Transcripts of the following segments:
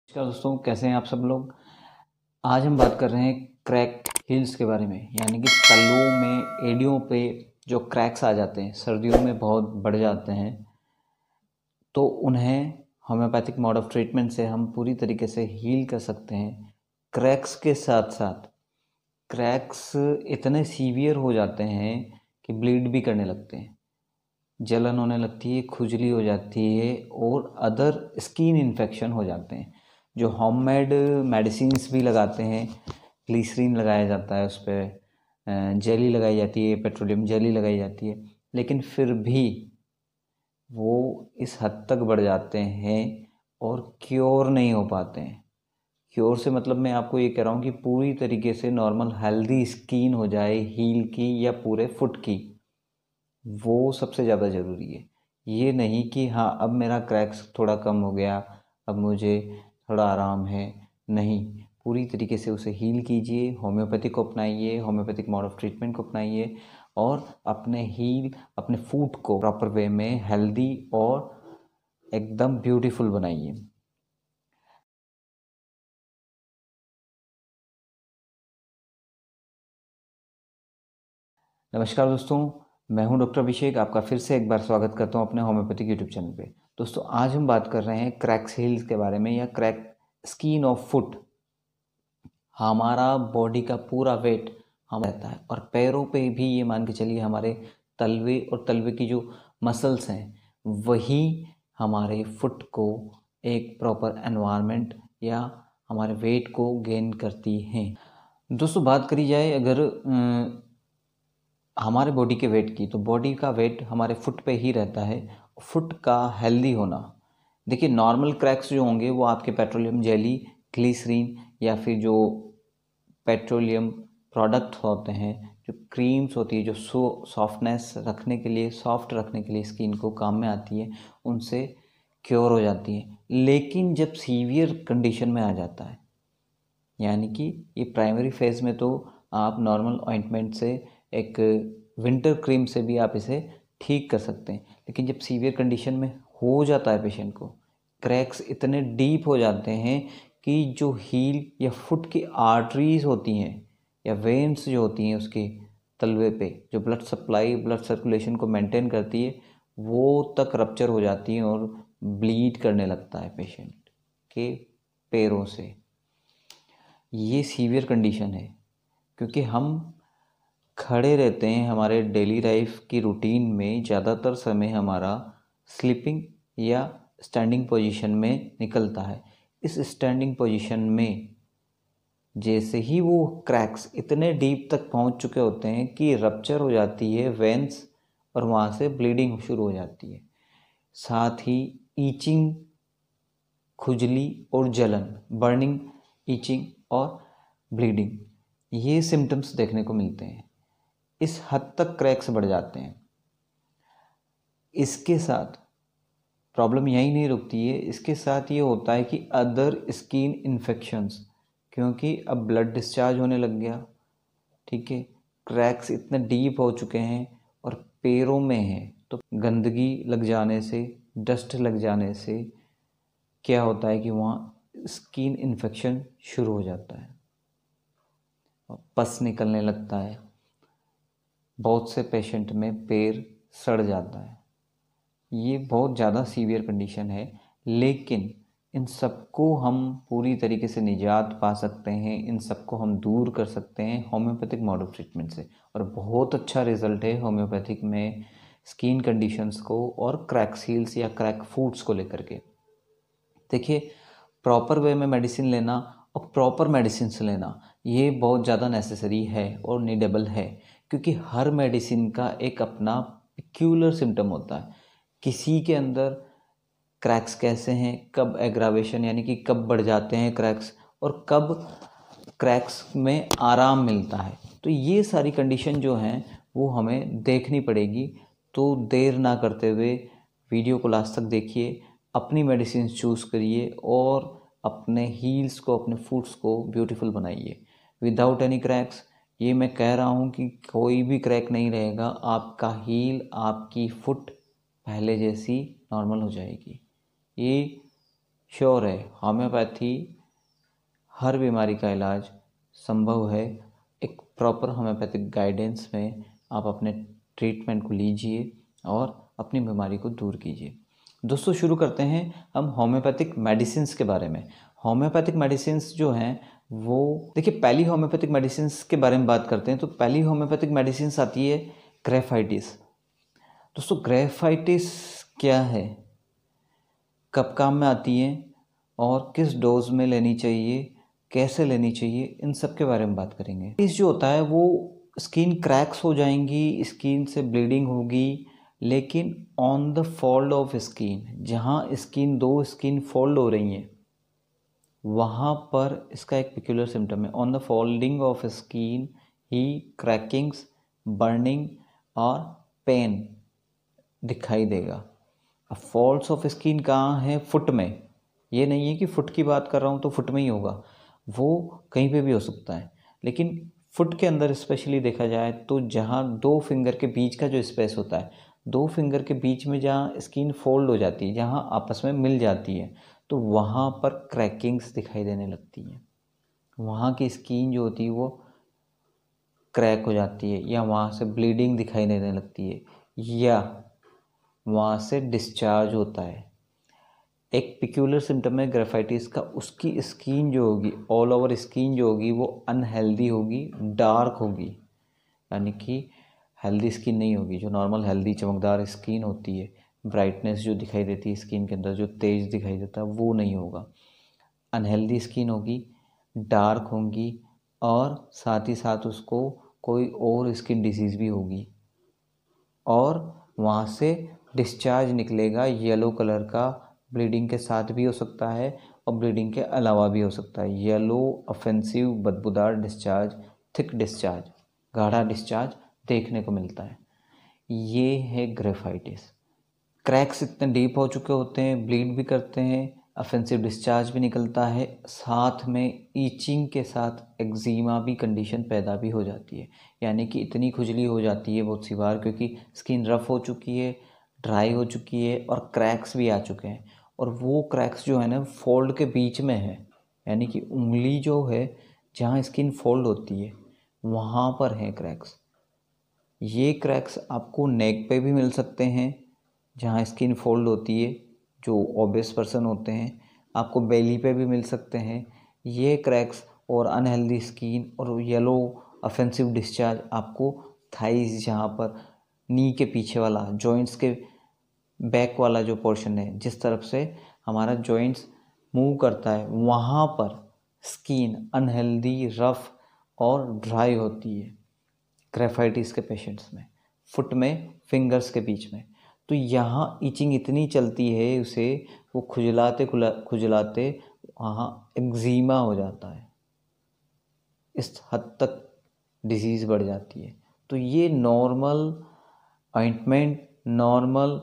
नमस्कार दोस्तों, कैसे हैं आप सब लोग। आज हम बात कर रहे हैं क्रैक हील्स के बारे में, यानी कि तलवों में, एड़ियों पे जो क्रैक्स आ जाते हैं, सर्दियों में बहुत बढ़ जाते हैं, तो उन्हें होम्योपैथिक मोड ऑफ ट्रीटमेंट से हम पूरी तरीके से हील कर सकते हैं। क्रैक्स के साथ साथ क्रैक्स इतने सीवियर हो जाते हैं कि ब्लीड भी करने लगते हैं, जलन होने लगती है, खुजली हो जाती है और अदर स्किन इन्फेक्शन हो जाते हैं। जो होममेड मेडिसिन्स भी लगाते हैं, ग्लिसरीन लगाया जाता है, उस पर जेली लगाई जाती है, पेट्रोलियम जेली लगाई जाती है, लेकिन फिर भी वो इस हद तक बढ़ जाते हैं और क्योर नहीं हो पाते हैं। क्योर से मतलब मैं आपको ये कह रहा हूँ कि पूरी तरीके से नॉर्मल हेल्दी स्किन हो जाए, हील की या पूरे फुट की, वो सबसे ज़्यादा ज़रूरी है। ये नहीं कि हाँ अब मेरा क्रैक्स थोड़ा कम हो गया, अब मुझे थोड़ा आराम है। नहीं, पूरी तरीके से उसे हील कीजिए, होम्योपैथिक को अपनाइए, होम्योपैथिक मोड ऑफ ट्रीटमेंट को अपनाइए और अपने फूड को प्रॉपर वे में हेल्दी और एकदम ब्यूटीफुल बनाइए। नमस्कार दोस्तों, मैं हूं डॉक्टर अभिषेक, आपका फिर से एक बार स्वागत करता हूं अपने होम्योपैथिक यूट्यूब चैनल पे। दोस्तों, आज हम बात कर रहे हैं क्रैक्स हील्स के बारे में, या क्रैक स्किन ऑफ फुट। हमारा बॉडी का पूरा वेट हम रहता है, और पैरों पे भी ये मान के चलिए हमारे तलवे और तलवे की जो मसल्स हैं, वही हमारे फुट को एक प्रॉपर एनवायरनमेंट या हमारे वेट को गेन करती हैं। दोस्तों, बात करी जाए अगर हमारे बॉडी के वेट की, तो बॉडी का वेट हमारे फुट पे ही रहता है। फुट का हेल्दी होना, देखिए नॉर्मल क्रैक्स जो होंगे वो आपके पेट्रोलियम जेली, ग्लिसरीन या फिर जो पेट्रोलियम प्रोडक्ट होते हैं, जो क्रीम्स होती है, जो सॉफ्टनेस रखने के लिए, सॉफ्ट रखने के लिए स्किन को काम में आती है, उनसे क्योर हो जाती है। लेकिन जब सीवियर कंडीशन में आ जाता है, यानी कि ये प्राइमरी फेज़ में, तो आप नॉर्मल ऑइंटमेंट से, एक विंटर क्रीम से भी आप इसे ठीक कर सकते हैं। लेकिन जब सीवियर कंडीशन में हो जाता है पेशेंट को, क्रैक्स इतने डीप हो जाते हैं कि जो हील या फुट की आर्टरीज होती हैं या वेन्स जो होती हैं उसके तलवे पे, जो ब्लड सप्लाई, ब्लड सर्कुलेशन को मेंटेन करती है, वो तक रप्चर हो जाती हैं और ब्लीड करने लगता है पेशेंट के पैरों से। ये सीवियर कंडीशन है, क्योंकि हम खड़े रहते हैं, हमारे डेली लाइफ की रूटीन में ज़्यादातर समय हमारा स्लीपिंग या स्टैंडिंग पोजीशन में निकलता है। इस स्टैंडिंग पोजीशन में जैसे ही वो क्रैक्स इतने डीप तक पहुंच चुके होते हैं कि रप्चर हो जाती है वेंस, और वहाँ से ब्लीडिंग शुरू हो जाती है। साथ ही ईचिंग, खुजली और जलन, बर्निंग, ईचिंग और ब्लीडिंग, ये सिम्टम्स देखने को मिलते हैं। इस हद तक क्रैक्स बढ़ जाते हैं। इसके साथ प्रॉब्लम यहीं नहीं रुकती है, इसके साथ ये होता है कि अदर स्किन इन्फेक्शंस, क्योंकि अब ब्लड डिस्चार्ज होने लग गया, ठीक है, क्रैक्स इतने डीप हो चुके हैं और पैरों में हैं, तो गंदगी लग जाने से, डस्ट लग जाने से क्या होता है कि वहाँ स्किन इन्फेक्शन शुरू हो जाता है, पस निकलने लगता है। बहुत से पेशेंट में पैर सड़ जाता है। ये बहुत ज़्यादा सीवियर कंडीशन है, लेकिन इन सबको हम पूरी तरीके से निजात पा सकते हैं, इन सबको हम दूर कर सकते हैं होम्योपैथिक मोड ऑफ ट्रीटमेंट से। और बहुत अच्छा रिजल्ट है होम्योपैथिक में स्किन कंडीशंस को और क्रैक सील्स या क्रैक फूड्स को लेकर के। देखिए, प्रॉपर वे में मेडिसिन लेना और प्रॉपर मेडिसिन लेना, ये बहुत ज़्यादा नेसेसरी है और नीडेबल है, क्योंकि हर मेडिसिन का एक अपना पिक्यूलर सिम्टम होता है। किसी के अंदर क्रैक्स कैसे हैं, कब एग्रावेशन यानी कि कब बढ़ जाते हैं क्रैक्स, और कब क्रैक्स में आराम मिलता है, तो ये सारी कंडीशन जो हैं वो हमें देखनी पड़ेगी। तो देर ना करते हुए वीडियो को लास्ट तक देखिए, अपनी मेडिसिन चूज़ करिए और अपने हील्स को, अपने फुट्स को ब्यूटीफुल बनाइए विदाउट एनी क्रैक्स। ये मैं कह रहा हूँ कि कोई भी क्रैक नहीं रहेगा, आपका हील, आपकी फुट पहले जैसी नॉर्मल हो जाएगी। ये श्योर है होम्योपैथी हर बीमारी का इलाज संभव है। एक प्रॉपर होम्योपैथिक गाइडेंस में आप अपने ट्रीटमेंट को लीजिए और अपनी बीमारी को दूर कीजिए। दोस्तों शुरू करते हैं हम होम्योपैथिक मेडिसिन्स के बारे में। होम्योपैथिक मेडिसिन्स जो हैं वो देखिए, पहली होम्योपैथिक मेडिसिन्स के बारे में बात करते हैं तो पहली होम्योपैथिक मेडिसिन्स आती है ग्रेफाइटिस। दोस्तों ग्रेफाइटिस क्या है, कब काम में आती है और किस डोज में लेनी चाहिए, कैसे लेनी चाहिए, इन सब के बारे में बात करेंगे। इस जो होता है वो स्किन क्रैक्स हो जाएंगी, स्किन से ब्लीडिंग होगी, लेकिन on the fold of skin, जहाँ स्किन दो स्किन फोल्ड हो रही हैं वहाँ पर इसका एक पिक्यूलर सिम्टम है। On the folding of skin ही क्रैकिंग्स, बर्निंग और पेन दिखाई देगा। अब फॉल्स ऑफ स्किन कहाँ है? फुट में। ये नहीं है कि फुट की बात कर रहा हूँ तो फुट में ही होगा, वो कहीं पे भी हो सकता है, लेकिन फुट के अंदर स्पेशली देखा जाए तो जहाँ दो फिंगर के बीच का जो स्पेस होता है, दो फिंगर के बीच में जहाँ स्किन फोल्ड हो जाती है, जहाँ आपस में मिल जाती है, तो वहाँ पर क्रैकिंग्स दिखाई देने लगती हैं। वहाँ की स्किन जो होती है वो क्रैक हो जाती है, या वहाँ से ब्लीडिंग दिखाई देने लगती है, या वहाँ से डिस्चार्ज होता है। एक पिक्यूलर सिम्टम है ग्रेफाइटिस का, उसकी स्किन जो होगी, ऑल ओवर स्किन जो होगी वो अनहेल्दी होगी, डार्क होगी, यानी कि हेल्दी स्किन नहीं होगी। जो नॉर्मल हेल्दी चमकदार स्किन होती है, ब्राइटनेस जो दिखाई देती है स्किन के अंदर, जो तेज दिखाई देता है, वो नहीं होगा। अनहेल्दी स्किन होगी, डार्क होगी, और साथ ही साथ उसको कोई और स्किन डिजीज़ भी होगी, और वहाँ से डिस्चार्ज निकलेगा येलो कलर का। ब्लीडिंग के साथ भी हो सकता है और ब्लीडिंग के अलावा भी हो सकता है। येलो ऑफेंसिव बदबूदार डिस्चार्ज, थिक डिस्चार्ज, गाढ़ा डिस्चार्ज देखने को मिलता है। ये है ग्रेफाइटिस। क्रैक्स इतने डीप हो चुके होते हैं, ब्लीड भी करते हैं, ऑफेंसिव डिस्चार्ज भी निकलता है, साथ में ईचिंग के साथ एक्जीमा भी कंडीशन पैदा भी हो जाती है। यानी कि इतनी खुजली हो जाती है बहुत सी बार, क्योंकि स्किन रफ़ हो चुकी है, ड्राई हो चुकी है, और क्रैक्स भी आ चुके हैं। और वो क्रैक्स जो है ना फोल्ड के बीच में है, यानी कि उंगली जो है जहाँ स्किन फोल्ड होती है वहाँ पर हैं क्रैक्स। ये क्रैक्स आपको नेक पे भी मिल सकते हैं जहाँ स्किन फोल्ड होती है, जो ओबेस पर्सन होते हैं, आपको बेली पे भी मिल सकते हैं ये क्रैक्स। और अनहेल्दी स्किन और येलो ऑफेंसिव डिस्चार्ज आपको थाइज, जहाँ पर नी के पीछे वाला, जॉइंट्स के बैक वाला जो पोर्शन है, जिस तरफ से हमारा जॉइंट्स मूव करता है, वहाँ पर स्किन अनहेल्दी, रफ और ड्राई होती है ग्रेफाइटिस के पेशेंट्स में, फुट में, फिंगर्स के बीच में। तो यहाँ ईचिंग इतनी चलती है उसे, वो खुजलाते खुजलाते वहाँ एक्जीमा हो जाता है, इस हद तक डिजीज़ बढ़ जाती है। तो ये normal ointment, normal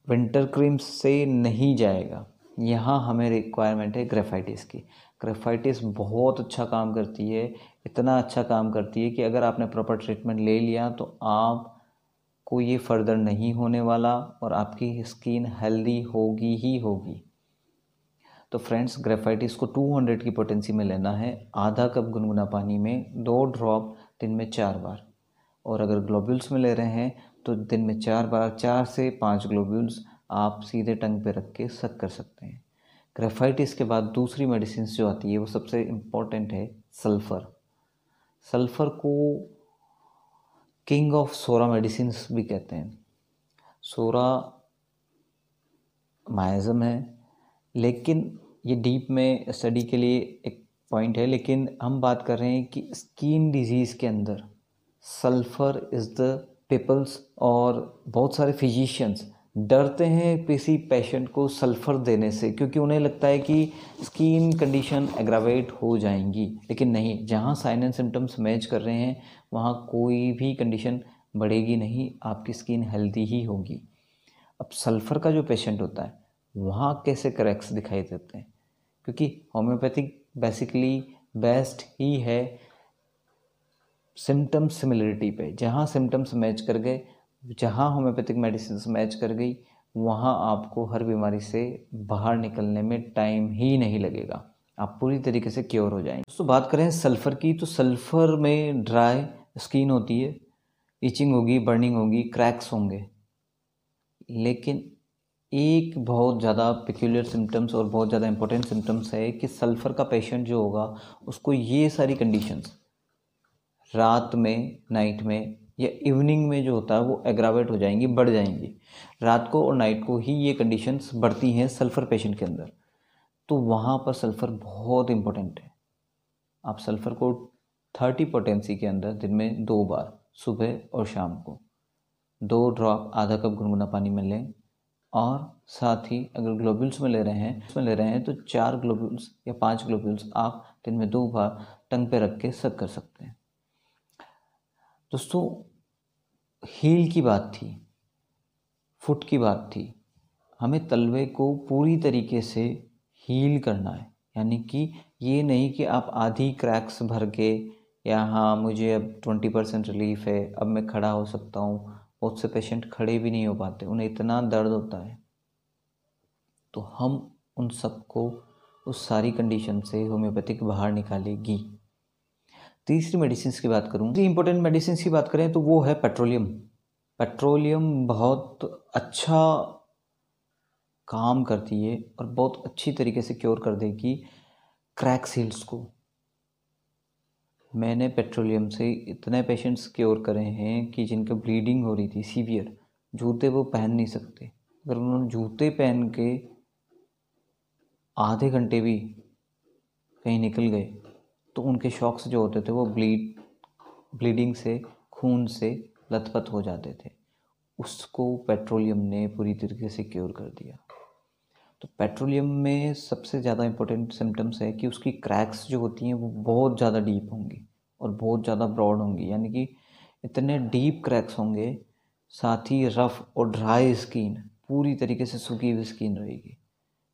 winter cream से नहीं जाएगा। यहाँ हमें रिक्वायरमेंट है ग्रेफाइटिस की। ग्रेफाइटिस बहुत अच्छा काम करती है, इतना अच्छा काम करती है कि अगर आपने प्रॉपर ट्रीटमेंट ले लिया तो आपको ये फर्दर नहीं होने वाला, और आपकी स्किन हेल्दी होगी ही होगी। तो फ्रेंड्स, ग्रेफाइटिस को 200 की पोटेंसी में लेना है, आधा कप गुनगुना पानी में 2 ड्रॉप दिन में 4 बार। और अगर ग्लोब्यूल्स में ले रहे हैं तो दिन में 4 बार, 4 से 5 ग्लोब्यूल्स आप सीधे टंग पे रख के सक कर सकते हैं। ग्रेफाइटिस के बाद दूसरी मेडिसिन जो आती है वो सबसे इम्पॉर्टेंट है सल्फ़र। सल्फ़र को किंग ऑफ सोरा मेडिसिन भी कहते हैं। सोरा माइज़म है, लेकिन ये डीप में स्टडी के लिए एक पॉइंट है, लेकिन हम बात कर रहे हैं कि स्किन डिजीज़ के अंदर सल्फ़र इज़ द पीपल्स, और बहुत सारे फिजिशियंस डरते हैं किसी पेशेंट को सल्फ़र देने से, क्योंकि उन्हें लगता है कि स्किन कंडीशन एग्रावेट हो जाएंगी। लेकिन नहीं, जहाँ साइन एंड सिम्टम्स मैच कर रहे हैं वहाँ कोई भी कंडीशन बढ़ेगी नहीं, आपकी स्किन हेल्दी ही होगी। अब सल्फ़र का जो पेशेंट होता है वहाँ कैसे क्रैक्स दिखाई देते हैं, क्योंकि होम्योपैथिक बेसिकली बेस्ट ही है सिम्टम सिमिलरिटी पे। जहाँ सिम्टम्स मैच कर गए, जहाँ होम्योपैथिक मेडिसिन मैच कर गई, वहाँ आपको हर बीमारी से बाहर निकलने में टाइम ही नहीं लगेगा, आप पूरी तरीके से क्योर हो जाएंगे। दोस्तों बात करें सल्फ़र की, तो सल्फ़र में ड्राई स्किन होती है, इचिंग होगी, बर्निंग होगी, क्रैक्स होंगे, लेकिन एक बहुत ज़्यादा पिक्यूलियर सिम्टम्स और बहुत ज़्यादा इंपॉर्टेंट सिम्टम्स है कि सल्फ़र का पेशेंट जो होगा उसको ये सारी कंडीशंस रात में, नाइट में या इवनिंग में जो होता है वो एग्रावेट हो जाएंगी, बढ़ जाएंगी। रात को और नाइट को ही ये कंडीशंस बढ़ती हैं सल्फ़र पेशेंट के अंदर, तो वहाँ पर सल्फ़र बहुत इम्पोर्टेंट है। आप सल्फ़र को 30 पोटेंसी के अंदर दिन में 2 बार, सुबह और शाम को 2 ड्रॉप आधा कप गुनगुना पानी में लें, और साथ ही अगर ग्लोब्यूल्स में ले रहे हैं तो 4 ग्लोब्यूल्स या 5 ग्लोब्यूल्स आप दिन में 2 बार टंग पे रख के सक कर सकते हैं। दोस्तों हील की बात थी, फुट की बात थी, हमें तलवे को पूरी तरीके से हील करना है, यानी कि ये नहीं कि आप आधी क्रैक्स भर के या हाँ मुझे अब 20% रिलीफ है, अब मैं खड़ा हो सकता हूँ। बहुत से पेशेंट खड़े भी नहीं हो पाते, उन्हें इतना दर्द होता है, तो हम उन सबको उस सारी कंडीशन से होम्योपैथिक बाहर निकालेगी। तीसरी मेडिसिन की बात करूँ, तीसरी इंपॉर्टेंट मेडिसिन की बात करें तो वो है पेट्रोलियम। पेट्रोलियम बहुत अच्छा काम करती है और बहुत अच्छी तरीके से क्योर कर देगी क्रैक सील्स को। मैंने पेट्रोलियम से इतने पेशेंट्स क्योर करे हैं कि जिनके ब्लीडिंग हो रही थी सीवियर, जूते वो पहन नहीं सकते, अगर उन्होंने जूते पहन के आधे घंटे भी कहीं निकल गए तो उनके शॉक्स जो होते थे वो ब्लीडिंग से, खून से लथपथ हो जाते थे। उसको पेट्रोलियम ने पूरी तरीके से क्योर कर दिया। तो पेट्रोलियम में सबसे ज़्यादा इम्पोर्टेंट सिम्टम्स है कि उसकी क्रैक्स जो होती हैं वो बहुत ज़्यादा डीप होंगी और बहुत ज़्यादा ब्रॉड होंगी, यानी कि इतने डीप क्रैक्स होंगे, साथ ही रफ़ और ड्राई स्किन, पूरी तरीके से सूखी हुई स्किन रहेगी,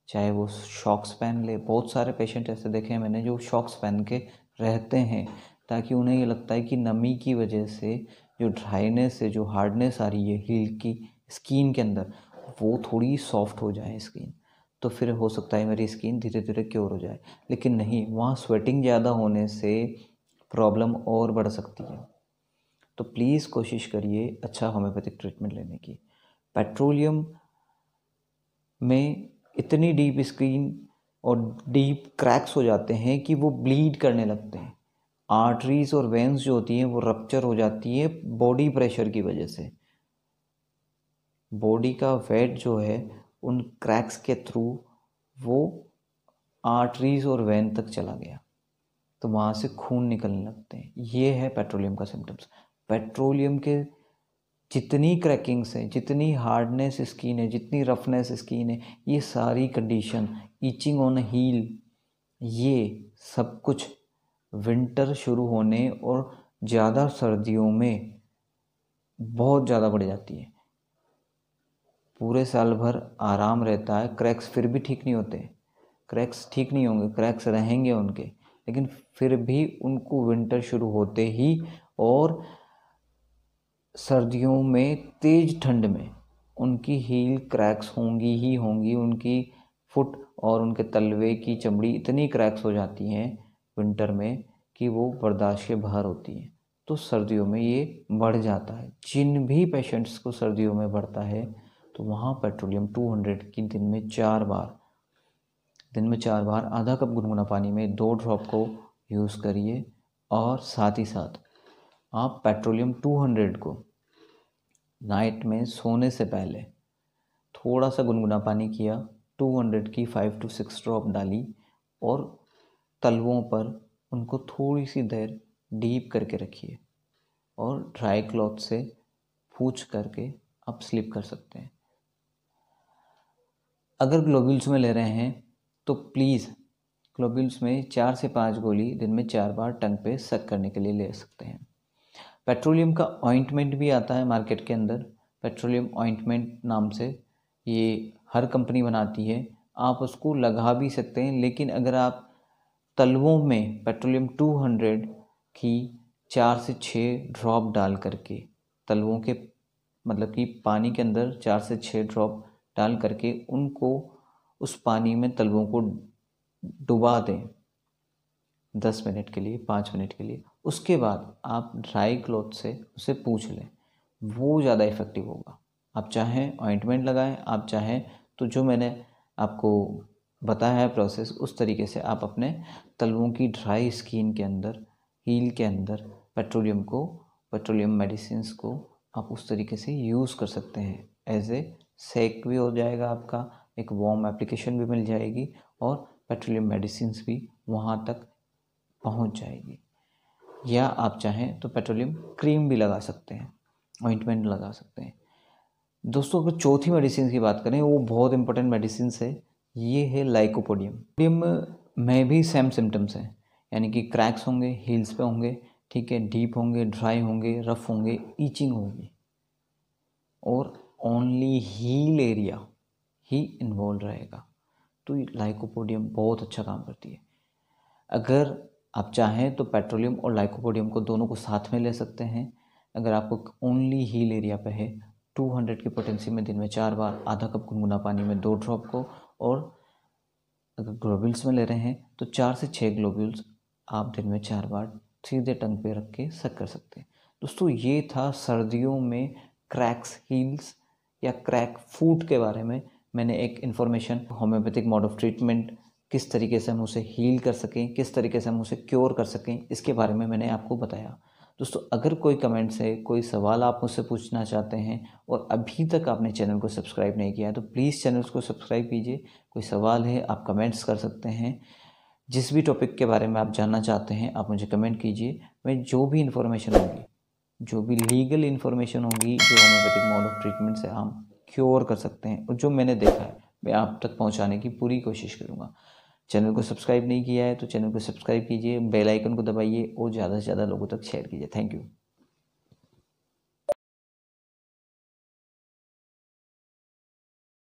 चाहे वो शॉक्स पहन ले। बहुत सारे पेशेंट ऐसे देखे हैं मैंने जो शॉक्स पहन के रहते हैं, ताकि उन्हें ये लगता है कि नमी की वजह से जो ड्राइनेस है, जो हार्डनेस आ रही है हील की स्किन के अंदर, वो थोड़ी सॉफ्ट हो जाए स्किन, तो फिर हो सकता है मेरी स्किन धीरे धीरे क्योर हो जाए। लेकिन नहीं, वहाँ स्वेटिंग ज़्यादा होने से प्रॉब्लम और बढ़ सकती है। तो प्लीज़ कोशिश करिए अच्छा होम्योपैथिक ट्रीटमेंट लेने की। पेट्रोलियम में इतनी डीप स्किन और डीप क्रैक्स हो जाते हैं कि वो ब्लीड करने लगते हैं। आर्टरीज और वेन्स जो होती हैं वो रप्चर हो जाती है बॉडी प्रेशर की वजह से। बॉडी का वेट जो है उन क्रैक्स के थ्रू वो आर्टरीज और वेन तक चला गया, तो वहाँ से खून निकलने लगते हैं। ये है पेट्रोलियम का सिम्टम्स। पेट्रोलियम के जितनी क्रैकिंग्स है, जितनी हार्डनेस स्किन है, जितनी रफनेस स्किन है, ये सारी कंडीशन, ईचिंग ऑन हील, ये सब कुछ विंटर शुरू होने और ज़्यादा सर्दियों में बहुत ज़्यादा बढ़ जाती है। पूरे साल भर आराम रहता है, क्रैक्स फिर भी ठीक नहीं होते, क्रैक्स ठीक नहीं होंगे, क्रैक्स रहेंगे उनके, लेकिन फिर भी उनको विंटर शुरू होते ही और सर्दियों में तेज़ ठंड में उनकी हील क्रैक्स होंगी ही होंगी। उनकी फुट और उनके तलवे की चमड़ी इतनी क्रैक्स हो जाती हैं विंटर में कि वो बर्दाश्त के बाहर होती हैं। तो सर्दियों में ये बढ़ जाता है। जिन भी पेशेंट्स को सर्दियों में बढ़ता है तो वहाँ पेट्रोलियम 200 की दिन में 4 बार आधा कप गुनगुना पानी में 2 ड्रॉप को यूज़ करिए। और साथ ही साथ आप पेट्रोलियम 200 को नाइट में सोने से पहले थोड़ा सा गुनगुना पानी किया, 200 की 5 to 6 ड्रॉप डाली और तलवों पर उनको थोड़ी सी देर डीप करके रखिए और ड्राई क्लॉथ से पूंछ करके आप स्लिप कर सकते हैं। अगर ग्लोब्यूल्स में ले रहे हैं तो प्लीज़ ग्लोब्यूल्स में 4 से 5 गोली दिन में 4 बार टंग पे सक करने के लिए ले सकते हैं। पेट्रोलियम का ऑइंटमेंट भी आता है मार्केट के अंदर, पेट्रोलियम ऑइंटमेंट नाम से, ये हर कंपनी बनाती है, आप उसको लगा भी सकते हैं। लेकिन अगर आप तलवों में पेट्रोलियम 200 की 4 से 6 ड्रॉप डाल करके तलवों के, मतलब कि पानी के अंदर 4 से 6 ड्रॉप डाल करके उनको उस पानी में तलवों को डुबा दें 10 मिनट के लिए, 5 मिनट के लिए। उसके बाद आप ड्राई क्लॉथ से उसे पोंछ लें, वो ज़्यादा इफ़ेक्टिव होगा। आप चाहें ऑइंटमेंट लगाएं, आप चाहें तो जो मैंने आपको बताया है प्रोसेस, उस तरीके से आप अपने तलवों की ड्राई स्किन के अंदर, हील के अंदर पेट्रोलियम मेडिसिन्स को आप उस तरीके से यूज़ कर सकते हैं। एज ए सेक भी हो जाएगा आपका, एक वार्म एप्लीकेशन भी मिल जाएगी और पेट्रोलियम मेडिसिन्स भी वहाँ तक पहुँच जाएगी। या आप चाहें तो पेट्रोलियम क्रीम भी लगा सकते हैं, ऑइंटमेंट लगा सकते हैं। दोस्तों अगर चौथी मेडिसिन की बात करें, वो बहुत इंपॉर्टेंट मेडिसिन है, ये है लाइकोपोडियम। में भी सेम सिम्टम्स हैं, यानी कि क्रैक्स होंगे, हील्स पे होंगे, ठीक है, डीप होंगे, ड्राई होंगे, रफ होंगे, ईचिंग होगी और ओनली हील एरिया ही इन्वॉल्व रहेगा। तो लाइकोपोडियम बहुत अच्छा काम करती है। अगर आप चाहें तो पेट्रोलियम और लाइकोपोडियम को दोनों को साथ में ले सकते हैं। अगर आपको ओनली हील एरिया पे है, 200 की पोटेंसी में दिन में 4 बार, आधा कप गुनगुना पानी में 2 ड्रॉप को, और अगर ग्लोब्यूल्स में ले रहे हैं तो 4 से 6 ग्लोब्यूल्स आप दिन में 4 बार सीधे टंग पे रख के सक कर सकते हैं। दोस्तों ये था सर्दियों में क्रैक्स, हील्स या क्रैक फूट के बारे में मैंने एक information, homeopathic mode of treatment, किस तरीके से हम उसे हील कर सकें, किस तरीके से हम उसे क्योर कर सकें, इसके बारे में मैंने आपको बताया। दोस्तों अगर कोई कमेंट्स है, कोई सवाल आप मुझसे पूछना चाहते हैं और अभी तक आपने चैनल को सब्सक्राइब नहीं किया है तो प्लीज़ चैनल को सब्सक्राइब कीजिए। कोई सवाल है आप कमेंट्स कर सकते हैं, जिस भी टॉपिक के बारे में आप जानना चाहते हैं आप मुझे कमेंट कीजिए। मैं जो भी इन्फॉर्मेशन होगी, जो भी लीगल इन्फॉर्मेशन होगी, जो होम्योपैथिक मोड ऑफ ट्रीटमेंट से हम क्योर कर सकते हैं और जो मैंने देखा है, मैं आप तक पहुंचाने की पूरी कोशिश करूंगा। चैनल को सब्सक्राइब नहीं किया है तो चैनल को सब्सक्राइब कीजिए, बेल आइकन को दबाइए और ज़्यादा से ज़्यादा लोगों तक शेयर कीजिए। Thank you.